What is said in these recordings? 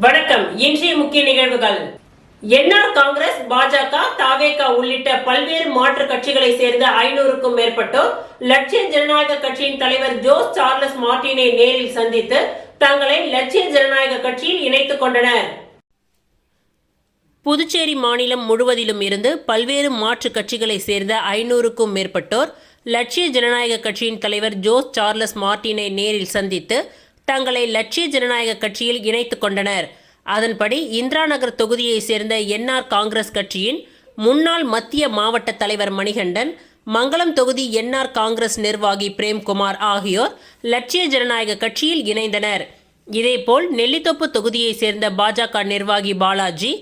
வணக்கம். இன்றைய முக்கிய நிகழ்வுகள். என்ஆர் காங்கிரஸ், பாஜக, தவேக உள்ளிட்ட பல்வேறு மாற்று கட்சிகளை சேர்ந்த 500க்கும் மேற்பட்டோர் லட்சிய ஜனநாயக கட்சியின் தலைவர் ஜோஸ் சார்லஸ் மார்டினை நேரில் சந்தித்து தங்களை லட்சிய ஜனநாயக கட்சியில் இணைத்துக் கொண்டனர். புதுச்சேரி மாநிலம் முழுவதிலும் இருந்து பல்வேறு மாற்று கட்சிகளை சேர்ந்த 500க்கும் மேற்பட்டோர் லட்சிய ஜனநாயக கட்சியின் தலைவர் ஜோஸ் சார்லஸ் மார்டினை நேரில் சந்தித்து தங்களை லட்சிய ஜனநாயக கட்சியில் இணைத்துக் கொண்டனர். அதன்படி இந்திரா நகர் தொகுதியை சேர்ந்த என்ஆர் காங்கிரஸ் கட்சியின் முன்னாள் மத்திய மாவட்ட தலைவர் மணிகண்டன், மங்களம் தொகுதி என்ஆர் காங்கிரஸ் நிர்வாகி பிரேம்குமார் ஆகியோர் லட்சிய ஜனநாயக கட்சியில் இணைந்தனர். இதேபோல் நெல்லித்தோப்பு தொகுதியை சேர்ந்த பாஜக நிர்வாகி பாலாஜி,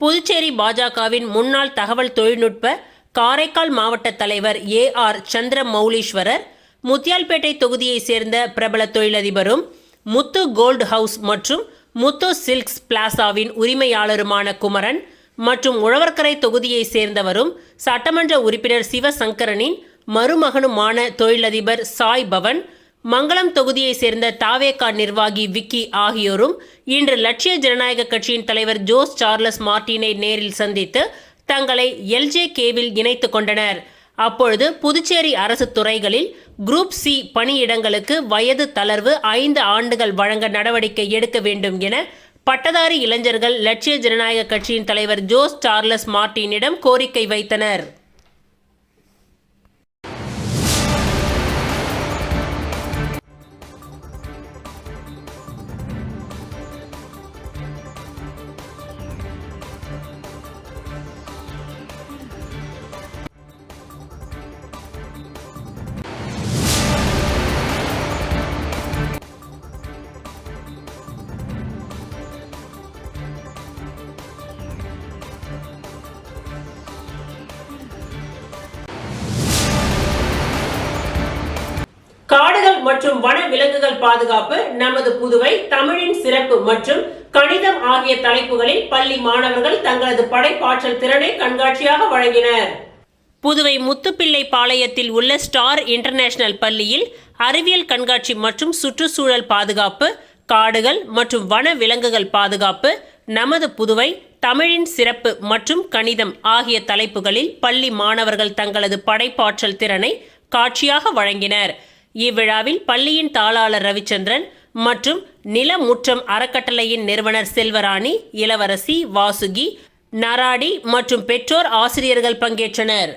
புதுச்சேரி பாஜகவின் முன்னாள் தகவல் தொழில்நுட்ப காரைக்கால் மாவட்ட தலைவர் AR சந்திரமௌலீஸ்வரர், முத்தியால்பேட்டை தொகுதியை சேர்ந்த பிரபல தொழிலதிபரும் முத்து கோல்டு ஹவுஸ் மற்றும் முத்து சில்க்ஸ் பிளாசாவின் உரிமையாளருமான குமரன் மற்றும் உழவர்கரை தொகுதியை சேர்ந்தவரும் சட்டமன்ற உறுப்பினர் சிவசங்கரனின் மருமகனுமான தொழிலதிபர் சாய் பவன், மங்களம் தொகுதியை சேர்ந்த தவேக நிர்வாகி விக்கி ஆகியோரும் இன்று லட்சிய ஜனநாயக கட்சியின் தலைவர் ஜோஸ் சார்லஸ் மார்டினை நேரில் சந்தித்து தங்களை LJKவில் இணைத்துக் கொண்டனர். அப்பொழுது புதுச்சேரி அரசு துறைகளில் குரூப் C பணியிடங்களுக்கு வயது தளர்வு 5 ஆண்டுகள் வழங்க நடவடிக்கை எடுக்க வேண்டும் என பட்டதாரி இளைஞர்கள் லட்சிய ஜனநாயக கட்சியின் தலைவர் ஜோஸ் சார்லஸ் மார்டினிடம் கோரிக்கை வைத்தனர். காடுகள் மற்றும் வன விலங்குகள் பாதுகாப்பு, நமது புதுவை, தமிழின் சிறப்பு மற்றும் கணிதம் ஆகிய தலைப்புகளில் பள்ளி மாணவர்கள் தங்களது படைப்பாற்றல் திறனை கண்காட்சியாக வழங்கினர். புதுவை முத்துப்பிள்ளை பாளையத்தில் உள்ள ஸ்டார் இன்டர்நேஷனல் பள்ளியில் அறிவியல் கண்காட்சி மற்றும் சுற்றுச்சூழல் பாதுகாப்பு, காடுகள் மற்றும் வன விலங்குகள் பாதுகாப்பு, நமது புதுவை, தமிழின் சிறப்பு மற்றும் கணிதம் ஆகிய தலைப்புகளில் பள்ளி மாணவர்கள் தங்களது படைப்பாற்றல் திறனை காட்சியாக வழங்கினர். இவ்விழாவில் பள்ளியின் தாளாளர் ரவிச்சந்திரன் மற்றும் நிலமுற்றம் அறக்கட்டளையின் நிறுவனர் செல்வராணி, இளவரசி, வாசுகி, நராடி மற்றும் பெற்றோர் ஆசிரியர்கள் பங்கேற்றனர்.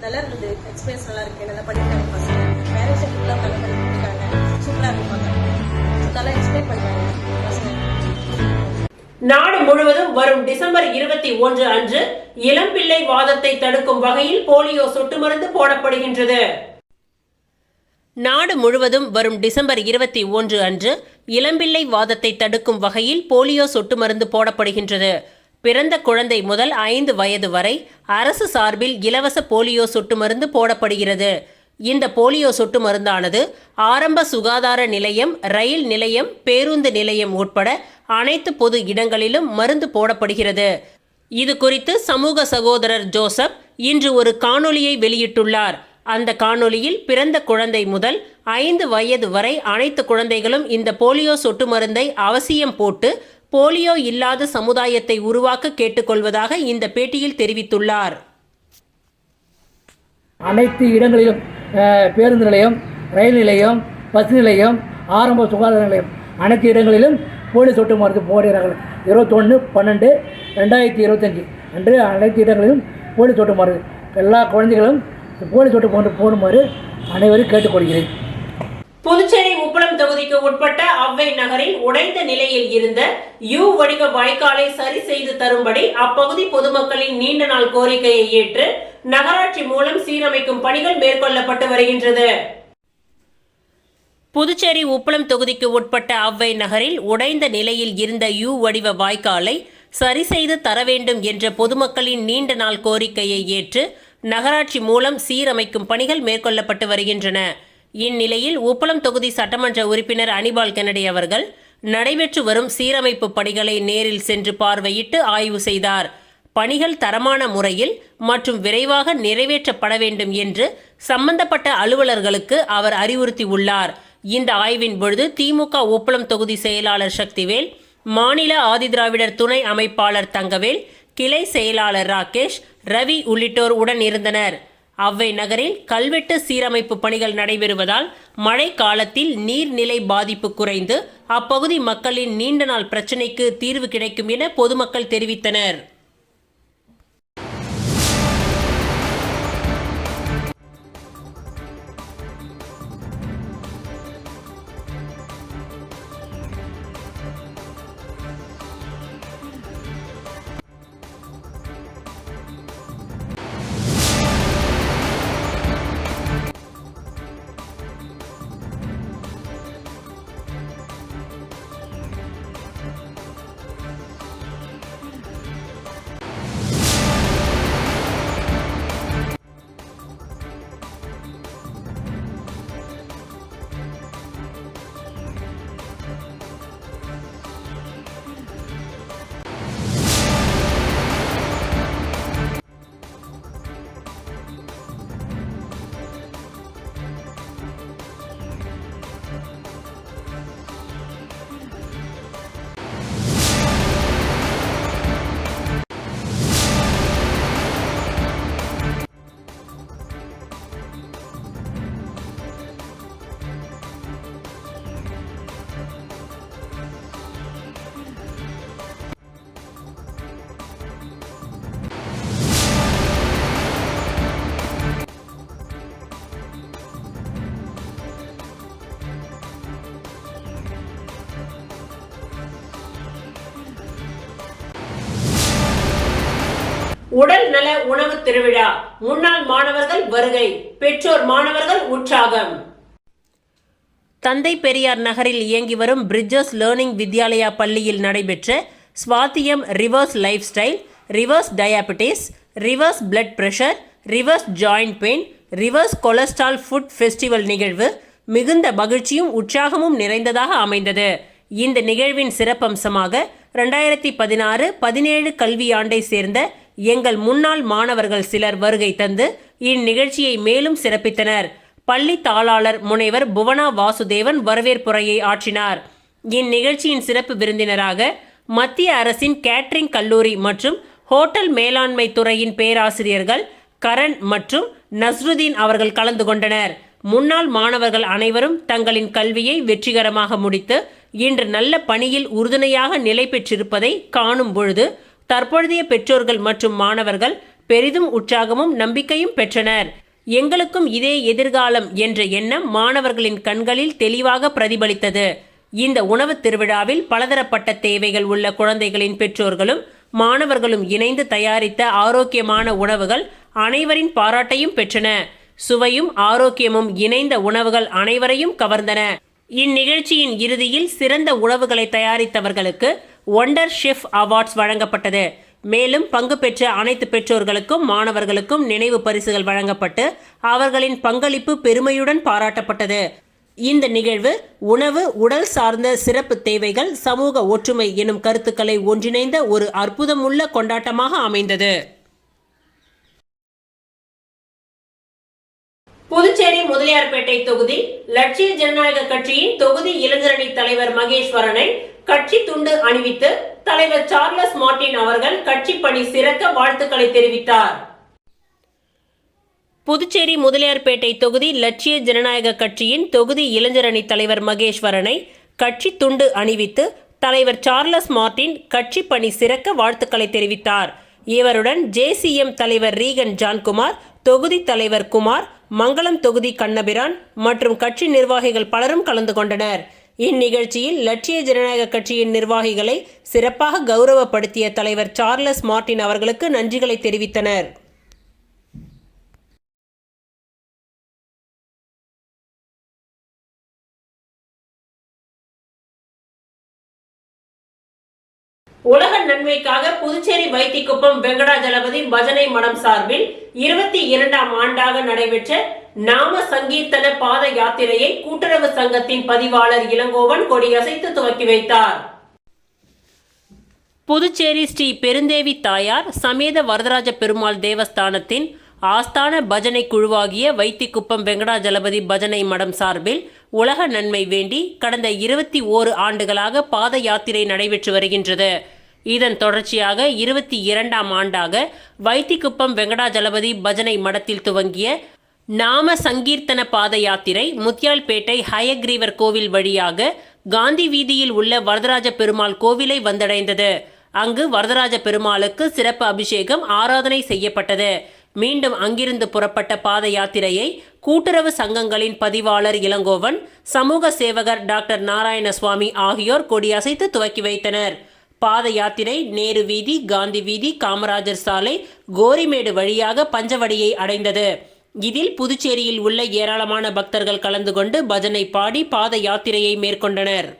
நல்லா இருந்தது. எக்ஸ்பீரியன்ஸ் நல்லா இருக்கு. நல்லா படிக்கிறாங்க பசங்க. பேரண்ட்ஸ் எல்லாம் நல்லா படிக்கிறாங்க. சூப்பரா இருப்பாங்க. நல்லா எக்ஸ்பிளைன் பண்றாங்க பசங்க. நாடு முழுவதும் வரும் டிசம்பர் 21 அன்று இளம்பிள்ளை வாதத்தை தடுக்கும் வகையில் போலியோ சொட்டு மருந்து போடப்படுகின்றது. நாடு முழுவதும் வரும் டிசம்பர் 21 அன்று இளம்பிள்ளை வாதத்தை தடுக்கும் வகையில் போலியோ சொட்டு மருந்து போடப்படுகின்றது. பிறந்த குழந்தை முதல் 5 வயது வரை அரசு சார்பில் இலவச போலியோ சொட்டு மருந்து போடப்படுகிறது. இந்த போலியோ சொட்டு மருந்தானது ஆரம்ப சுகாதார நிலையம், ரயில் நிலையம், பேருந்து நிலையம் உட்பட அனைத்து பொது இடங்களிலும் மருந்து போடப்படுகிறது. இது குறித்து சமூக சகோதரர் ஜோசப் இன்று ஒரு காணொலியை வெளியிட்டுள்ளார். அந்த காணொலியில் பிறந்த குழந்தை முதல் 5 வயது வரை அனைத்து குழந்தைகளும் இந்த போலியோ சொட்டு மருந்தை அவசியம் போட்டு போலியோ இல்லாத சமுதாயத்தை உருவாக்க கேட்டுக்கொள்வதாக இந்த பேட்டியில் தெரிவித்துள்ளார். அனைத்து இடங்களிலும் பேருந்து நிலையம், ரயில் நிலையம், பஸ் நிலையம், ஆரம்ப சுகாதார நிலையம் அனைத்து இடங்களிலும் போலியோ சொட்டு மருந்து போடுகிறார்கள். 21/12/2025 அன்று அனைத்து இடங்களிலும் போலியோ சொட்டு மருந்து எல்லா குழந்தைகளும் போலியோ சொட்டு மருந்து போடுமாறு அனைவரும் கேட்டுக்கொள்கிறேன். புதுச்சேரி உப்பளம் தொகுதிக்கு உட்பட்ட அவ்வை நகரில் உடைந்த நிலையில் இருந்த யூ வடிவ வாய்க்காலை சரி செய்து தரும்படி அப்பகுதி பொதுமக்களின் நீண்ட நாள் கோரிக்கையை ஏற்று நகராட்சி மூலம் சீரமைக்கும் பணிகள் மேற்கொள்ளப்பட்டு வருகின்றது. புதுச்சேரி உப்பளம் தொகுதிக்கு உட்பட்ட அவ்வை நகரில் உடைந்த நிலையில் இருந்த யூ வடிவ வாய்க்காலை சரி செய்து தர வேண்டும் என்ற பொதுமக்களின் நீண்ட நாள் கோரிக்கையை ஏற்று நகராட்சி மூலம் சீரமைக்கும் பணிகள் மேற்கொள்ளப்பட்டு வருகின்றன. இந்நிலையில் உப்பளம் தொகுதி சட்டமன்ற உறுப்பினர் அனிபால் கென்னடி அவர்கள் நடைபெற்று வரும் சீரமைப்பு பணிகளை நேரில் சென்று பார்வையிட்டு ஆய்வு செய்தார். பணிகள் தரமான முறையில் மற்றும் விரைவாக நிறைவேற்றப்பட வேண்டும் என்று சம்பந்தப்பட்ட அலுவலர்களுக்கு அவர் அறிவுறுத்தியுள்ளார். இந்த ஆய்வின் பொழுது திமுக உப்பளம் தொகுதி செயலாளர் சக்திவேல், மாநில ஆதிதிராவிடர் துணை அமைப்பாளர் தங்கவேல், கிளை செயலாளர் ராகேஷ், ரவி உள்ளிட்டோர் உடன் இருந்தனர். அவ்வை நகரில் கல்வெட்டு சீரமைப்பு பணிகள் நடைபெறுவதால் மழை காலத்தில் நீர்நிலை பாதிப்பு குறைந்து அப்பகுதி மக்களின் நீண்ட நாள் பிரச்சினைக்கு தீர்வு கிடைக்கும் என பொதுமக்கள் தெரிவித்தனர். உடல் நல உணவு திருவிழா, முன்னாள் மாணவர்கள் வருகை, பெற்றோர் மாணவர்கள் உற்சாகம். தந்தை பெரியார் நகரில் இயங்கி வரும் பிரிட்ஜஸ் லேர்னிங் வித்யாலயா பள்ளியில் நடைபெற்ற ஸ்வாத்தியம் reverse lifestyle, reverse diabetes, reverse blood pressure, reverse joint pain, reverse cholesterol food festival நிகழ்வு மிகுந்த மகிழ்ச்சியும் உற்சாகமும் நிறைந்ததாக அமைந்தது. இந்த நிகழ்வின் சிறப்பம்சமாக 2016-17 கல்வியாண்டை சேர்ந்த எங்கள் முன்னாள் மாணவர்கள் சிலர் வருகை தந்து இந்நிகழ்ச்சியை மேலும் சிறப்பித்தனர். பள்ளி தாளாளர் முனைவர் புவனா வாசுதேவன் வரவேற்புரையை ஆற்றினார். இந்நிகழ்ச்சியின் சிறப்பு விருந்தினராக மத்திய அரசின் கேட்டரிங் கல்லூரி மற்றும் ஹோட்டல் மேலாண்மை துறையின் பேராசிரியர்கள் கரண் மற்றும் நஸ்ருதீன் அவர்கள் கலந்து கொண்டனர். முன்னாள் மாணவர்கள் அனைவரும் தங்களின் கல்வியை வெற்றிகரமாக முடித்து இன்று நல்ல பணியில் உறுதுணையாக நிலை பெற்றிருப்பதை காணும் பொழுது தற்பொழுதைய பெற்றோர்கள் மற்றும் மாணவர்கள் பெரிதும் உற்சாகமும் நம்பிக்கையும் பெற்றனர். எங்களுக்கும் இதே எதிர்காலம் என்ற எண்ணம் மாணவர்களின் கண்களில் தெளிவாக பிரதிபலித்தது. இந்த உணவு திருவிழாவில் பலதரப்பட்ட தேவைகள் உள்ள குழந்தைகளின் பெற்றோர்களும் மாணவர்களும் இணைந்து தயாரித்த ஆரோக்கியமான உணவுகள் அனைவரின் பாராட்டையும் பெற்றன. சுவையும் ஆரோக்கியமும் இணைந்த உணவுகள் அனைவரையும் கவர்ந்தன. இந்நிகழ்ச்சியின் இறுதியில் சிறந்த உணவுகளை தயாரித்தவர்களுக்கு ஒண்டர் ஷெஃப் அவார்ட்ஸ் வழங்கப்பட்டது. மேலும் பங்கு பெற்ற அனைத்து பெற்றோர்களுக்கும் மாணவர்களுக்கும் நினைவு பரிசுகள் வழங்கப்பட்டு அவர்களின் பங்களிப்பு பெருமையுடன் பாராட்டப்பட்டது. இந்த நிகழ்வு உணவு, உடல் சார்ந்த சிறப்பு தேவைகள், சமூக ஒற்றுமை எனும் கருத்துக்களை ஒன்றிணைந்த ஒரு அற்புதமுள்ள கொண்டாட்டமாக அமைந்தது. புதுச்சேரி முதலியார்பேட்டை தொகுதி லட்சிய ஜனநாயக கட்சியின் தொகுதி இளைஞரணி தலைவர் மகேஸ்வரனை கட்சி துண்டு அணிவித்து தலைவர் சார்லஸ் மார்டின் அவர்கள் கட்சி பணி சிறக்க வாழ்த்துக்களை தெரிவித்தார். புதுச்சேரி முதலியார்பேட்டை தொகுதி லட்சிய ஜனநாயக கட்சியின் தொகுதி இளைஞரணி தலைவர் மகேஸ்வரனை கட்சி துண்டு அணிவித்து தலைவர் சார்லஸ் மார்டின் கட்சி பணி சிறக்க வாழ்த்துக்களை தெரிவித்தார். இவருடன் JCM தலைவர் ரீகன் ஜான்குமார், தொகுதி தலைவர் குமார், மங்களம் தொகுதி கண்ணபிரான் மற்றும் கட்சி நிர்வாகிகள் பலரும் கலந்து கொண்டனர். இந்நிகழ்ச்சியில் லட்சிய ஜனநாயக கட்சியின் நிர்வாகிகளை சிறப்பாக கௌரவப்படுத்திய தலைவர் சார்லஸ் மார்டின் அவர்களுக்கு நன்றிகளை தெரிவித்தனர். உலக நன்மைக்காக புதுச்சேரி வைத்திக்குப்பம் வெங்கடாஜலபதி பஜனை மடம் சார்பில் 22ஆம் ஆண்டாக நடைபெற்ற நாம சங்கீர்த்தன பாத யாத்திரையை கூட்டுறவு சங்கத்தின் பதிவாளர் இளங்கோவன் கொடியசைத்து துவக்கி வைத்தார். புதுச்சேரி ஸ்ரீ பெருந்தேவி தாயார் சமேத வரதராஜ பெருமாள் தேவஸ்தானத்தின் ஆஸ்தான பஜனை குழுவாகிய வைத்திக்குப்பம் வெங்கடாஜலபதி பஜனை மடம் சார்பில் உலக நன்மை வேண்டி கடந்த 21 ஆண்டுகளாக பாத யாத்திரை நடைபெற்று வருகின்றது. இதன் தொடர்ச்சியாக 22ஆம் ஆண்டாக வைத்திக்குப்பம் வெங்கடாஜலபதி பஜனை மடத்தில் துவங்கிய நாம சங்கீர்த்தன பாத யாத்திரை முத்தியால்பேட்டை ஹயக்ரீவர் கோவில் வழியாக காந்தி வீதியில் உள்ள வரதராஜ பெருமாள் கோவிலை வந்தடைந்தது. அங்கு வரதராஜ பெருமாளுக்கு சிறப்பு அபிஷேகம் ஆராதனை செய்யப்பட்டது. மீண்டும் அங்கிருந்து புறப்பட்ட பாத யாத்திரையை கூட்டுறவு சங்கங்களின் பதிவாளர் இளங்கோவன், சமூக சேவகர் டாக்டர் நாராயணசுவாமி ஆகியோர் கொடியசைத்து துவக்கி வைத்தனர். பாத யாத்திரை நேரு வீதி, காந்தி வீதி, காமராஜர் சாலை, கோரிமேடு வழியாக பஞ்சவடியை அடைந்தது. இதில் புதுச்சேரியில் உள்ள ஏராளமான பக்தர்கள் கலந்து கொண்டு பஜனை பாடி பாத யாத்திரையை மேற்கொண்டனர்.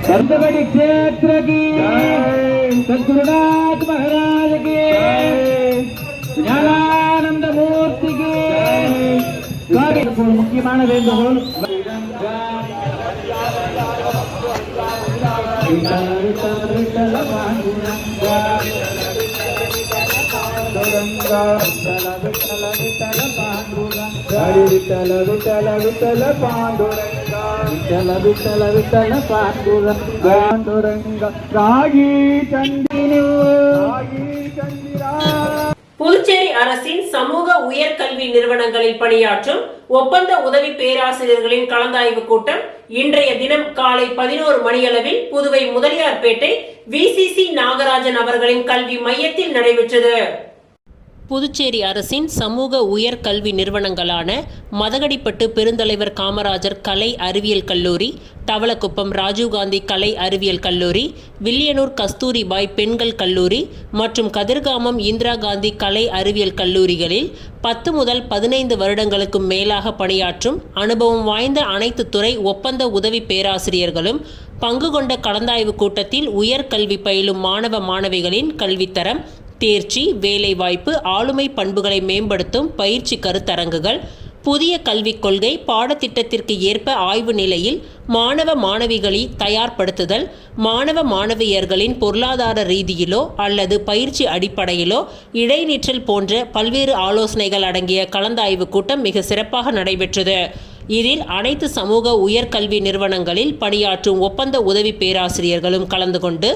सर्वगढ़ क्षेत्र की सद्गुरुनाथ महाराज की ஞானானந்த மூர்த்தி की முக்கியமான வேண்டுகோள் புதுச்சேரி அரசின் சமூக உயர்கல்வி நிறுவனங்களில் பணியாற்றும் ஒப்பந்த உதவி பேராசிரியர்களின் கலந்தாய்வு கூட்டம் இன்றைய தினம் காலை 11 மணியளவில் புதுவை முதலியார்பேட்டை VCC நாகராஜன் அவர்களின் கல்வி மையத்தில் நடைபெற்றது. புதுச்சேரி அரசின் சமூக உயர் கல்வி நிறுவனங்களான மதகடிப்பட்டு பெருந்தலைவர் காமராஜர் கலை அறிவியல் கல்லூரி, தவளக்குப்பம் ராஜீவ்காந்தி கலை அறிவியல் கல்லூரி, வில்லியனூர் கஸ்தூரிபாய் பெண்கள் கல்லூரி மற்றும் கதிர்காமம் இந்திரா காந்தி கலை அறிவியல் கல்லூரிகளில் 10 முதல் 15 வருடங்களுக்கும் மேலாக பணியாற்றும் அனுபவம் வாய்ந்த அனைத்து துறை ஒப்பந்த உதவி பேராசிரியர்களும் பங்கு கொண்ட கலந்தாய்வு கூட்டத்தில் உயர்கல்வி பயிலும் மாணவ மாணவிகளின் கல்வித்தரம், தேர்ச்சி, வேலைவாய்ப்பு, ஆளுமை பண்புகளை மேம்படுத்தும் பயிற்சி கருத்தரங்குகள், புதிய கல்விக் கொள்கை, பாடத்திட்டத்திற்கு ஏற்ப ஆய்வு நிலையில் மாணவ மாணவிகளை தயார்படுத்துதல், மாணவ மாணவியர்களின் பொருளாதார ரீதியிலோ அல்லது பயிற்சி அடிப்படையிலோ இடைநிற்றல் போன்ற பல்வேறு ஆலோசனைகள் அடங்கிய கலந்தாய்வு கூட்டம் மிக சிறப்பாக நடைபெற்றது. இதில் அனைத்து சமூக உயர்கல்வி நிறுவனங்களில் பணியாற்றும் ஒப்பந்த உதவி பேராசிரியர்களும் கலந்து கொண்டு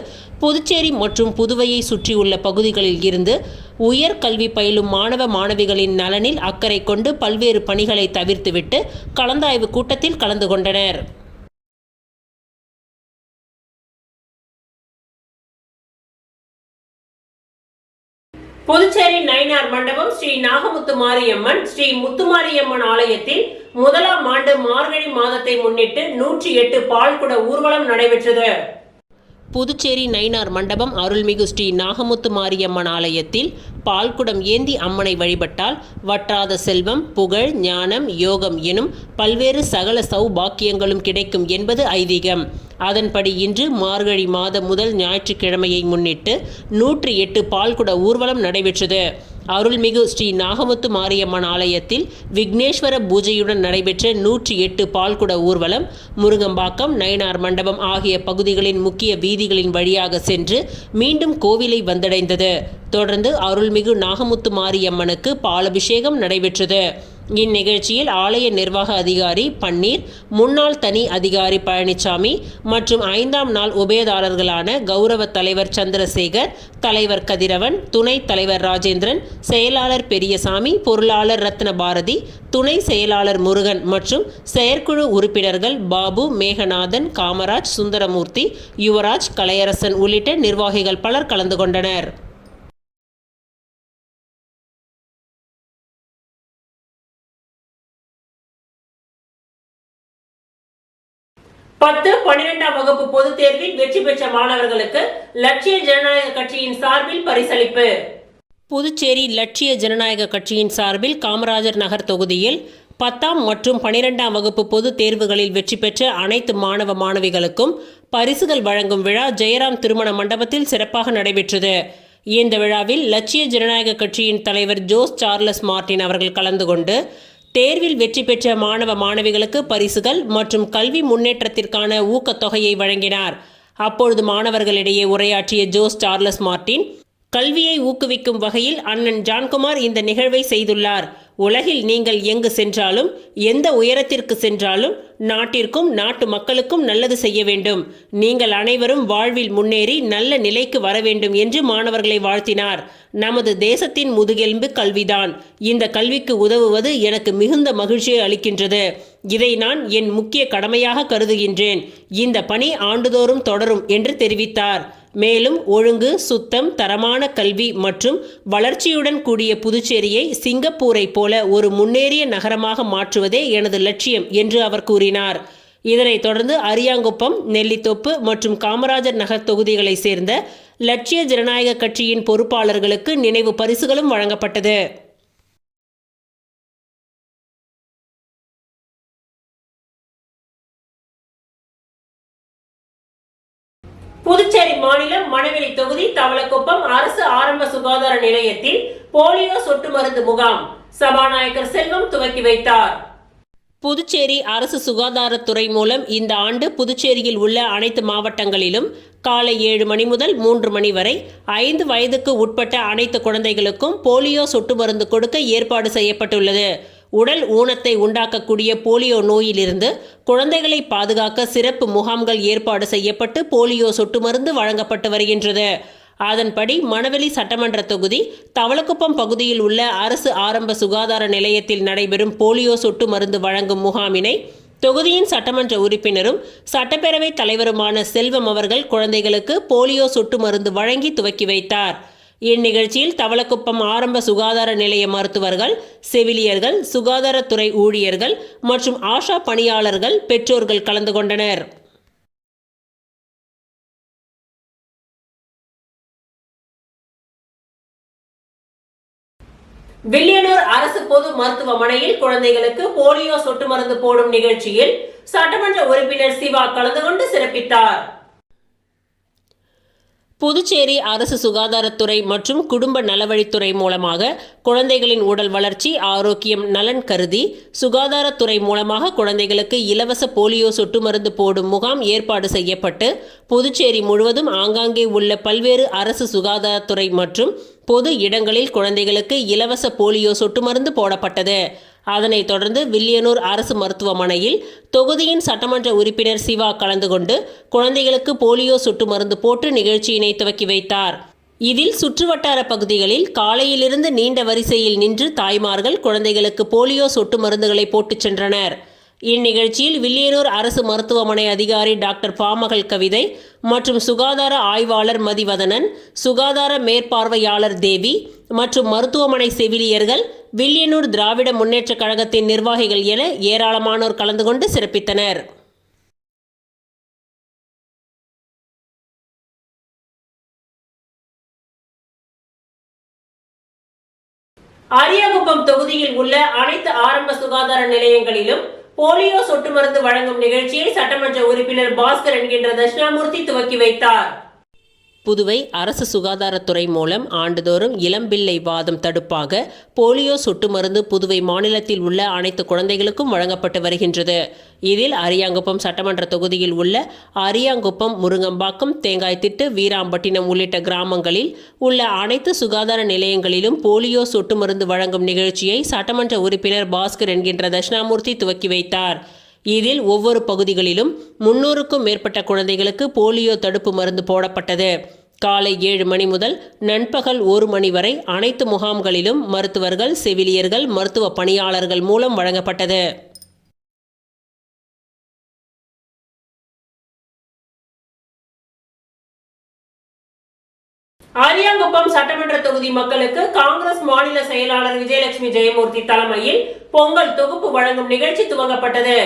புதுச்சேரி மற்றும் புதுவையை சுற்றியுள்ள பகுதிகளில் இருந்து உயர்கல்வி பயிலும் மாணவ மாணவிகளின் நலனில் அக்கறை கொண்டு பல்வேறு பணிகளை தவிர்த்துவிட்டு கலந்தாய்வு கூட்டத்தில் கலந்து கொண்டனர். புதுச்சேரி நயினார் மண்டபம் ஸ்ரீ நாகமுத்து மாரியம்மன் ஸ்ரீ முத்துமாரியம்மன் ஆலயத்தில் 1ஆம் ஆண்டு மார்கழி மாதத்தை முன்னிட்டு 108 பால்குட ஊர்வலம் நடைபெற்றது. புதுச்சேரி நயினார் மண்டபம் அருள்மிகு ஸ்ரீ நாகமுத்து மாரியம்மன் ஆலயத்தில் பால்குடம் ஏந்தி அம்மனை வழிபட்டால் வற்றாத செல்வம், புகழ், ஞானம், யோகம் எனும் பல்வேறு சகல சௌபாக்கியங்களும் கிடைக்கும் என்பது ஐதீகம். அதன்படி இன்று மார்கழி மாத முதல் ஞாயிற்றுக்கிழமையை முன்னிட்டு 108 பால்குட ஊர்வலம் நடைபெற்றது. அருள்மிகு ஸ்ரீ நாகமுத்து மாரியம்மன் ஆலயத்தில் விக்னேஸ்வர பூஜையுடன் நடைபெற்ற 108 பால்குட ஊர்வலம் முருங்கம்பாக்கம், நயினார் மண்டபம் ஆகிய பகுதிகளின் முக்கிய வீதிகளின் வழியாக சென்று மீண்டும் கோவிலை வந்தடைந்தது. தொடர்ந்து அருள்மிகு நாகமுத்து மாரியம்மனுக்கு பாலபிஷேகம் நடைபெற்றது. இந்நிகழ்ச்சியில் ஆலய நிர்வாக அதிகாரி பன்னீர், முன்னாள் தனி அதிகாரி பழனிசாமி மற்றும் 5ஆம் நாள் உபயதாரர்களான கௌரவ தலைவர் சந்திரசேகர், தலைவர் கதிரவன், துணைத் தலைவர் ராஜேந்திரன், செயலாளர் பெரியசாமி, பொருளாளர் ரத்னபாரதி, துணை செயலாளர் முருகன் மற்றும் செயற்குழு உறுப்பினர்கள் பாபு, மேகநாதன், காமராஜ், சுந்தரமூர்த்தி, யுவராஜ், கலையரசன் உள்ளிட்ட நிர்வாகிகள் பலர் கலந்து கொண்டனர். 10, 12ஆம் வகுப்பு பொதுத் தேர்வில் வெற்றி பெற்ற மாணவர்களுக்கு லட்சிய ஜனநாயக கட்சியின் சார்பில் பரிசளிப்பு. புதுச்சேரி லட்சிய ஜனநாயக கட்சியின் சார்பில் காமராஜர் நகர் தொகுதியில் 10ஆம் மற்றும் 12ஆம் வகுப்பு பொதுத் தேர்வுகளில் வெற்றி பெற்ற அனைத்து மாணவ மாணவிகளுக்கும் பரிசுகள் வழங்கும் விழா ஜெயராம் திருமண மண்டபத்தில் சிறப்பாக நடைபெற்றது. இந்த விழாவில் லட்சிய ஜனநாயக கட்சியின் தலைவர் ஜோஸ் சார்லஸ் மார்ட்டின் அவர்கள் கலந்து கொண்டு தேர்வில் வெற்றி பெற்ற மாணவ மாணவிகளுக்கு பரிசுகள் மற்றும் கல்வி முன்னேற்றத்திற்கான ஊக்கத்தொகையை வழங்கினார். அப்பொழுது மாணவர்களிடையே உரையாற்றிய ஜோஸ் சார்லஸ் மார்ட்டின், கல்வியை ஊக்குவிக்கும் வகையில் அண்ணன் ஜான்குமார் இந்த நிகழ்வை செய்துள்ளார். உலகில் நீங்கள் எங்கு சென்றாலும், எந்த உயரத்திற்கு சென்றாலும் நாட்டிற்கும் நாட்டு மக்களுக்கும் நல்லது செய்ய வேண்டும். நீங்கள் அனைவரும் வாழ்வில் முன்னேறி நல்ல நிலைக்கு வர வேண்டும் என்று மாணவர்களை வாழ்த்தினார். நமது தேசத்தின் முதுகெலும்பு கல்விதான். இந்த கல்விக்கு உதவுவது எனக்கு மிகுந்த மகிழ்ச்சியை அளிக்கின்றது. இதை நான் என் முக்கிய கடமையாக கருதுகின்றேன். இந்த பணி ஆண்டுதோறும் தொடரும் என்று தெரிவித்தார். மேலும் ஒழுங்கு, சுத்தம், தரமான கல்வி மற்றும் வளர்ச்சியுடன் கூடிய புதுச்சேரியை சிங்கப்பூரை போல ஒரு முன்னேறிய நகரமாக மாற்றுவதே எனது லட்சியம் என்று அவர் கூறினார். இதனைத் தொடர்ந்து அரியாங்குப்பம், நெல்லித்தோப்பு மற்றும் காமராஜர் நகர் தொகுதிகளை சேர்ந்த லட்சிய ஜனநாயக கட்சியின் பொறுப்பாளர்களுக்கு நினைவு பரிசுகளும் வழங்கப்பட்டது. புதுச்சேரி மாநிலம் மணவெளி தொகுதி தவளக்குப்பம் அரசு ஆரம்ப சுகாதார நிலையத்தில் போலியோ சொட்டு மருந்து முகாம் சபாநாயகர் செல்வம் துவக்கி வைத்தார். புதுச்சேரி அரசு சுகாதாரத்துறை மூலம் இந்த ஆண்டு புதுச்சேரியில் உள்ள அனைத்து மாவட்டங்களிலும் காலை 7 மணி முதல் 3 மணி வரை 5 வயதுக்கு உட்பட்ட அனைத்து குழந்தைகளுக்கும் போலியோ சொட்டு மருந்து கொடுக்க ஏற்பாடு செய்யப்பட்டுள்ளது. உடல் ஊனத்தை உண்டாக்கக்கூடிய போலியோ நோயிலிருந்து குழந்தைகளை பாதுகாக்க சிறப்பு முகாம்கள் ஏற்பாடு செய்யப்பட்டு போலியோ சொட்டு மருந்து வழங்கப்பட்டு வருகின்றது. அதன்படி மணவெளி சட்டமன்ற தொகுதி தவளக்குப்பம் பகுதியில் உள்ள அரசு ஆரம்ப சுகாதார நிலையத்தில் நடைபெறும் போலியோ சொட்டு மருந்து வழங்கும் முகாமினை தொகுதியின் சட்டமன்ற உறுப்பினரும் சட்டப்பேரவைத் தலைவருமான செல்வம் அவர்கள் குழந்தைகளுக்கு போலியோ சொட்டு மருந்து வழங்கி துவக்கி வைத்தார். இந்நிகழ்ச்சியில் தவளக்குப்பம் ஆரம்ப சுகாதார நிலைய மருத்துவர்கள், செவிலியர்கள், சுகாதாரத்துறை ஊழியர்கள் மற்றும் ஆஷா பணியாளர்கள், பெற்றோர்கள் கலந்து கொண்டனர். வில்லியனூர் அரசு பொது மருத்துவமனையில் குழந்தைகளுக்கு போலியோ சொட்டு மருந்து போடும் நிகழ்ச்சியில் சட்டமன்ற உறுப்பினர் சிவா கலந்து கொண்டு சிறப்பித்தார். புதுச்சேரி அரசு சுகாதாரத்துறை மற்றும் குடும்ப நலவழித்துறை மூலமாக குழந்தைகளின் உடல் வளர்ச்சி, ஆரோக்கியம், நலன் கருதி சுகாதாரத்துறை மூலமாக குழந்தைகளுக்கு இலவச போலியோ சொட்டு மருந்து போடும் முகாம் ஏற்பாடு செய்யப்பட்டு புதுச்சேரி முழுவதும் ஆங்காங்கே உள்ள பல்வேறு அரசு சுகாதாரத்துறை மற்றும் பொது இடங்களில் குழந்தைகளுக்கு இலவச போலியோ சொட்டு மருந்து போடப்பட்டது. அதனைத் தொடர்ந்து வில்லியனூர் அரசு மருத்துவமனையில் தொகுதியின் சட்டமன்ற உறுப்பினர் சிவா கலந்து கொண்டு குழந்தைகளுக்கு போலியோ சொட்டு மருந்து போட்டு நிகழ்ச்சியினை துவக்கி வைத்தார். இதில் சுற்றுவட்டார பகுதிகளில் காலையிலிருந்து நீண்ட வரிசையில் நின்று தாய்மார்கள் குழந்தைகளுக்கு போலியோ சொட்டு மருந்துகளை போட்டுச் சென்றனர். இந்நிகழ்ச்சியில் வில்லியனூர் அரசு மருத்துவமனை அதிகாரி டாக்டர் பாமகள் கவிதை மற்றும் சுகாதார ஆய்வாளர் மதிவதனன், சுகாதார மேற்பார்வையாளர் தேவி மற்றும் மருத்துவமனை செவிலியர்கள், வில்லியனூர் திராவிட முன்னேற்றக் கழகத்தின் நிர்வாகிகள் என ஏராளமானோர் கலந்து கொண்டு சிறப்பித்தனர். அரியாங்குப்பம் தொகுதியில் உள்ள அனைத்து ஆரம்ப சுகாதார நிலையங்களிலும் போலியோ சொட்டு மருந்து வழங்கும் நிகழ்ச்சியை சட்டமன்ற உறுப்பினர் பாஸ்கர் என்கின்ற தட்சிணாமூர்த்தி துவக்கி வைத்தார். புதுவை அரசு சுகாதாரத்துறை மூலம் ஆண்டுதோறும் இளம்பிள்ளை வாதம் தடுப்பாக போலியோ சொட்டு மருந்து புதுவை மாநிலத்தில் உள்ள அனைத்து குழந்தைகளுக்கும் வழங்கப்பட்டு வருகின்றது. இதில் அரியாங்குப்பம் சட்டமன்ற தொகுதியில் உள்ள அரியாங்குப்பம், முருங்கம்பாக்கம், தேங்காய்த்திட்டு, வீராம்பட்டினம் உள்ளிட்ட கிராமங்களில் உள்ள அனைத்து சுகாதார நிலையங்களிலும் போலியோ சொட்டு மருந்து வழங்கும் நிகழ்ச்சியை சட்டமன்ற உறுப்பினர் பாஸ்கர் என்கின்ற தட்சிணாமூர்த்தி துவக்கி வைத்தார். இதில் ஒவ்வொரு பகுதிகளிலும் 300க்கும் மேற்பட்ட குழந்தைகளுக்கு போலியோ தடுப்பு மருந்து போடப்பட்டது. காலை 7 மணி முதல் நண்பகல் 1 மணி வரை அனைத்து முகாம்களிலும் மருத்துவர்கள், செவிலியர்கள், மருத்துவ பணியாளர்கள் மூலம் வழங்கப்பட்டது. அரியாங்குப்பம் சட்டமன்ற தொகுதி மக்களுக்கு காங்கிரஸ் மாநில செயலாளர் விஜயலட்சுமி ஜெயமூர்த்தி தலைமையில் பொங்கல் தொகுப்பு வழங்கும் நிகழ்ச்சி துவங்கப்பட்டது.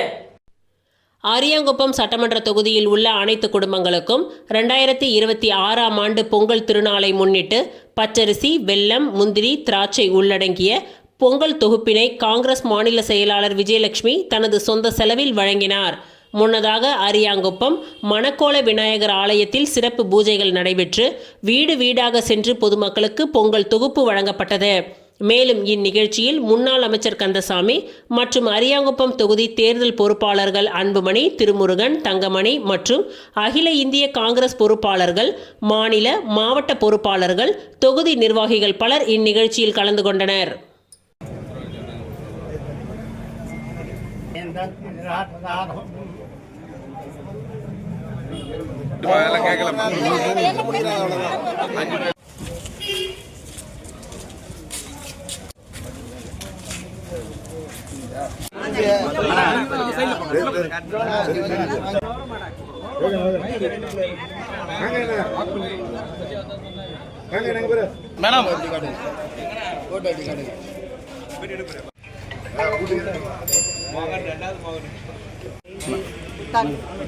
அரியாங்குப்பம் சட்டமன்ற தொகுதியில் உள்ள அனைத்து குடும்பங்களுக்கும் 2026ஆம் ஆண்டு பொங்கல் திருநாளை முன்னிட்டு பச்சரிசி, வெல்லம், முந்திரி, திராட்சை உள்ளடங்கிய பொங்கல் தொகுப்பினை காங்கிரஸ் மாநில செயலாளர் விஜயலட்சுமி தனது சொந்த செலவில் வழங்கினார். முன்னதாக அரியாங்குப்பம் மணக்கோல விநாயகர் ஆலயத்தில் சிறப்பு பூஜைகள் நடைபெற்று வீடு வீடாக சென்று பொதுமக்களுக்கு பொங்கல் தொகுப்பு வழங்கப்பட்டது. மேலும் இந்நிகழ்ச்சியில் முன்னாள் அமைச்சர் கந்தசாமி மற்றும் அரியாங்குப்பம் தொகுதி தேர்தல் பொறுப்பாளர்கள் அன்புமணி, திருமுருகன், தங்கமணி மற்றும் அகில இந்திய காங்கிரஸ் பொறுப்பாளர்கள், மாநில, மாவட்ட பொறுப்பாளர்கள், தொகுதி நிர்வாகிகள் பலர் இந்நிகழ்ச்சியில் கலந்து கொண்டனர்.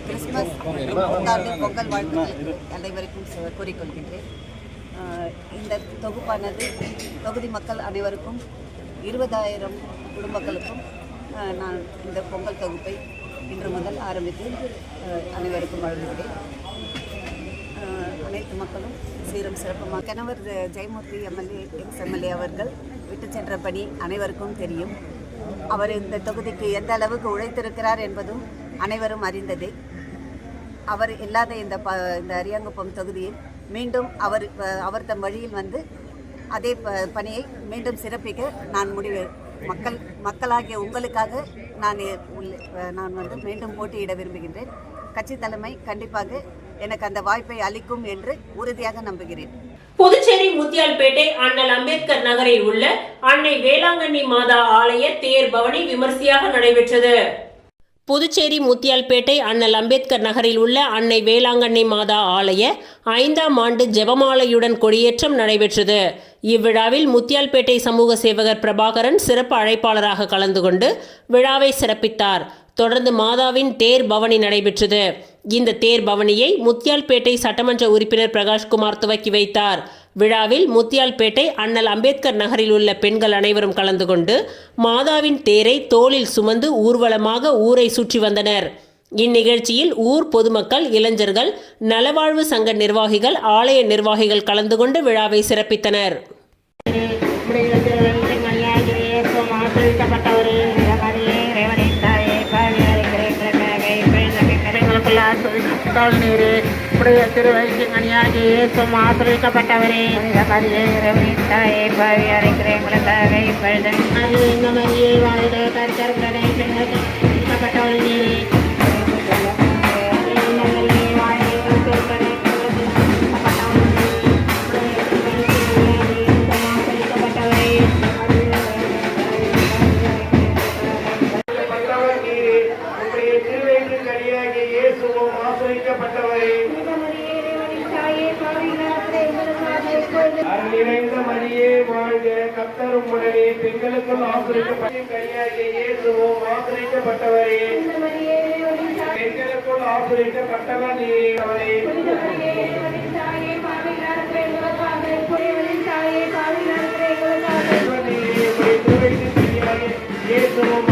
கிறிஸ்துமஸ் புத்தாண்டு பொங்கல் வாழ்த்துக்கள் அனைவருக்கும் கூறிக்கொள்கின்றேன். இந்த தொகுப்பானது தொகுதி மக்கள் அனைவருக்கும் 20,000 குடும்பங்களுக்கும் நான் இந்த பொங்கல் தொகுப்பை இன்று முதல் ஆரம்பித்து அனைவருக்கும் வழங்குகிறேன். அனைத்து மக்களும் சீரும் சிறப்புமாக கணவர் ஜெயமூர்த்தி எம்எல்ஏ அவர்கள் விட்டு சென்ற பணி அனைவருக்கும் தெரியும். அவர் இந்த தொகுதிக்கு எந்த அளவுக்கு உழைத்திருக்கிறார் என்பதும் அனைவரும் அறிந்ததே. அவர் இல்லாத இந்த அரியாங்குப்பம் தொகுதியில் மீண்டும் அவர் தம் வழியில் வந்து அதே பணியை மீண்டும் சிறப்பிக்க நான் மக்களாகிய உங்களுக்காக நான் வந்து மீண்டும் போட்டியிட விரும்புகின்றேன். கட்சி தலைமை கண்டிப்பாக எனக்கு அந்த வாய்ப்பை அளிக்கும் என்று உறுதியாக நம்புகிறேன். புதுச்சேரி முத்தியால்பேட்டை அண்ணல் அம்பேத்கர் நகரில் உள்ள அன்னை வேளாங்கண்ணி மாதா ஆலய தேர் பவனி விமர்சையாக நடைபெற்றது. புதுச்சேரி முத்தியால்பேட்டை அண்ணல் அம்பேத்கர் நகரில் உள்ள அன்னை வேளாங்கண்ணி மாதா ஆலய 5ஆம் ஆண்டு ஜெபமாலையுடன் கொடியேற்றம் நடைபெற்றது. இவ்விழாவில் முத்தியால்பேட்டை சமூக சேவகர் பிரபாகரன் சிறப்பு அழைப்பாளராக கலந்து கொண்டு விழாவை சிறப்பித்தார். தொடர்ந்து மாதாவின் தேர் பவனி நடைபெற்றது. இந்த தேர் பவனியை முத்தியால்பேட்டை சட்டமன்ற உறுப்பினர் பிரகாஷ்குமார் துவக்கி வைத்தார். விழாவில் முத்தியால்பேட்டை அண்ணல் அம்பேத்கர் நகரில் உள்ள பெண்கள் அனைவரும் கலந்து கொண்டு மாதாவின் தேரை தோளில் சுமந்து ஊர்வலமாக ஊரை சுற்றி வந்தனர். இந்நிகழ்ச்சியில் ஊர் பொதுமக்கள், இளைஞர்கள், நலவாழ்வு சங்க நிர்வாகிகள், ஆலய நிர்வாகிகள் கலந்து கொண்டு விழாவை சிறப்பித்தனர். நிறைந்த மரியே வாழ்க, கர்த்தரும் உடனே பெண்களுக்குள் ஆசிரியப்பட்ட கனியாகிய இயேசுவும் ஆசிரியப்பட்டவரே, பெண்களுக்குள் ஆசிரியப்பட்டவர் நீரே. இயேசுவும்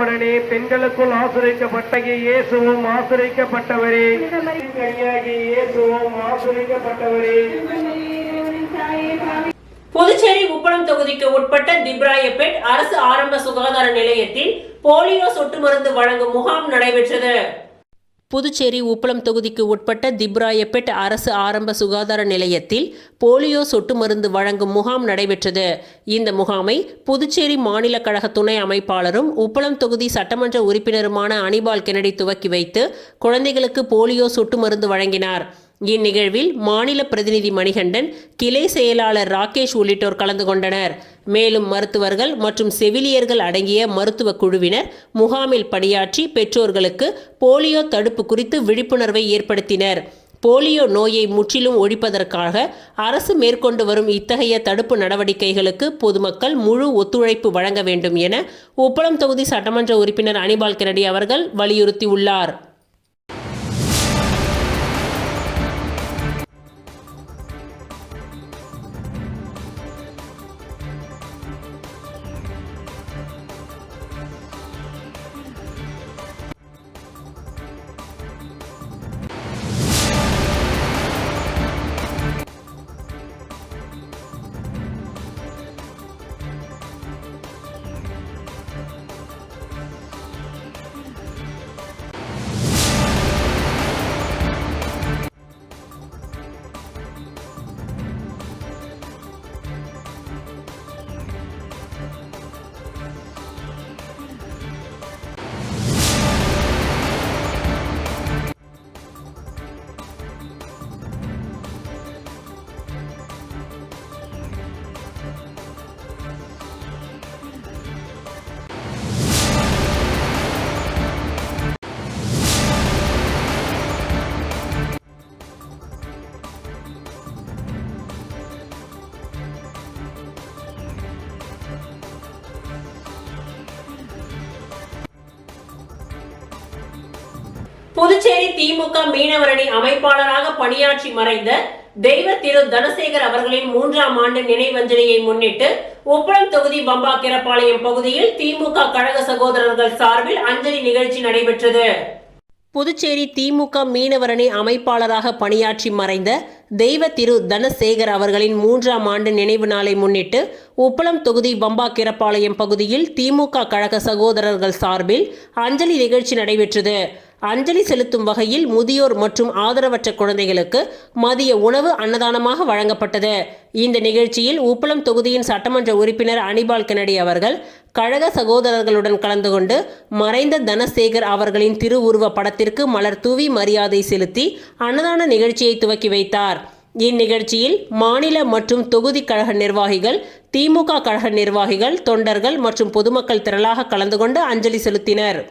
உடனே பெண்களுக்குள் ஆசிரியப்பட்ட இயேசுவும் ஆசிரியப்பட்டவரே, இயேசுவும் ஆசிரியப்பட்டவரே. புதுச்சேரி உப்பளம் தொகுதிக்கு உட்பட்ட திப்ராயப்பேட் அரசு ஆரம்ப சுகாதார நிலையத்தில் போலியோ சொட்டு மருந்து வழங்கும் முகாம் நடைபெற்றது. புதுச்சேரி உப்பளம் தொகுதிக்கு உட்பட்ட திப்ராயப்பேட் அரசு ஆரம்ப சுகாதார நிலையத்தில் போலியோ சொட்டு மருந்து வழங்கும் முகாம் நடைபெற்றது. இந்த முகாமை புதுச்சேரி மாநில கழக துணை அமைப்பாளரும் உப்பளம் தொகுதி சட்டமன்ற உறுப்பினருமான அனிபால் கென்னடி துவக்கி வைத்து குழந்தைகளுக்கு போலியோ சொட்டு மருந்து வழங்கினார். இந்நிகழ்வில் மாநில பிரதிநிதி மணிகண்டன், கிளை செயலாளர் ராகேஷ் உள்ளிட்டோர் கலந்து கொண்டனர். மேலும் மருத்துவர்கள் மற்றும் செவிலியர்கள் அடங்கிய மருத்துவ குழுவினர் முகாமில் பணியாற்றி பெற்றோர்களுக்கு போலியோ தடுப்பு குறித்து விழிப்புணர்வை ஏற்படுத்தினர். போலியோ நோயை முற்றிலும் ஒழிப்பதற்காக அரசு மேற்கொண்டு வரும் இத்தகைய தடுப்பு நடவடிக்கைகளுக்கு பொதுமக்கள் முழு ஒத்துழைப்பு வழங்க வேண்டும் என உப்பளம் தொகுதி சட்டமன்ற உறுப்பினர் அனிபால் கென்னடி அவர்கள் வலியுறுத்தியுள்ளார். புதுச்சேரி திமுக மீனவரணி அமைப்பாளராக பணியாற்றி மறைந்த தெய்வ திரு தனசேகர் அவர்களின் 3ஆம் ஆண்டு நினைவஞ்சலியை முன்னிட்டு உப்பளம் தொகுதி பம்பாக்கிரபாளையம் பகுதியில் திமுக கழக சகோதரர்கள் சார்பில் அஞ்சலி நிகழ்ச்சி நடைபெற்றது. புதுச்சேரி திமுக மீனவரணி அமைப்பாளராக பணியாற்றி மறைந்த தெய்வ திரு தனசேகர் அவர்களின் 3ஆம் ஆண்டு நினைவு நாளை முன்னிட்டு உப்பளம் தொகுதி பம்பாக்கிரபாளையம் பகுதியில் திமுக கழக சகோதரர்கள் சார்பில் அஞ்சலி நிகழ்ச்சி நடைபெற்றது. அஞ்சலி செலுத்தும் வகையில் முதியோர் மற்றும் ஆதரவற்ற குழந்தைகளுக்கு மதிய உணவு அன்னதானமாக வழங்கப்பட்டது. இந்த நிகழ்ச்சியில் உப்பளம் தொகுதியின் சட்டமன்ற உறுப்பினர் அனிபால் கென்னடி அவர்கள் கழக சகோதரர்களுடன் கலந்து கொண்டு மறைந்த தனசேகர் அவர்களின் திருவுருவ படத்திற்கு மலர் தூவி மரியாதை செலுத்தி அன்னதான நிகழ்ச்சியை துவக்கி வைத்தார். இந்நிகழ்ச்சியில் மாநில மற்றும் தொகுதி கழக நிர்வாகிகள், திமுக கழக நிர்வாகிகள், தொண்டர்கள் மற்றும் பொதுமக்கள் திரளாக கலந்து கொண்டு அஞ்சலி செலுத்தினர்.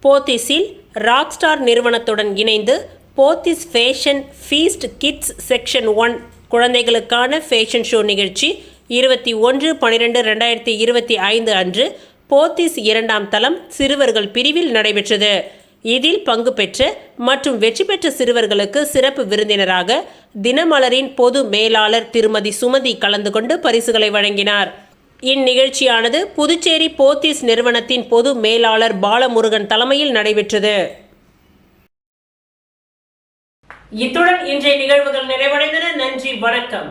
போத்தீஸில் ராக்ஸ்டார் நிறுவனத்துடன் இணைந்து Pothys fashion feast kids section 1 குழந்தைகளுக்கான ஃபேஷன் ஷோ நிகழ்ச்சி 21/12/2025 அன்று போத்தீஸ் 2ஆம் தளம் சிறுவர்கள் பிரிவில் நடைபெற்றது. இதில் பங்கு பெற்ற மற்றும் வெற்றி பெற்ற சிறுவர்களுக்கு சிறப்பு விருந்தினராக தினமலரின் பொது மேலாளர் திருமதி சுமதி கலந்து கொண்டு பரிசுகளை வழங்கினார். இந்நிகழ்ச்சியானது புதுச்சேரி போத்தீஸ் நிறுவனத்தின் பொது மேலாளர் பாலமுருகன் தலைமையில் நடைபெற்றது. இத்துடன் இன்றைய நிகழ்வுகள் நிறைவடைந்தன. நன்றி, வணக்கம்.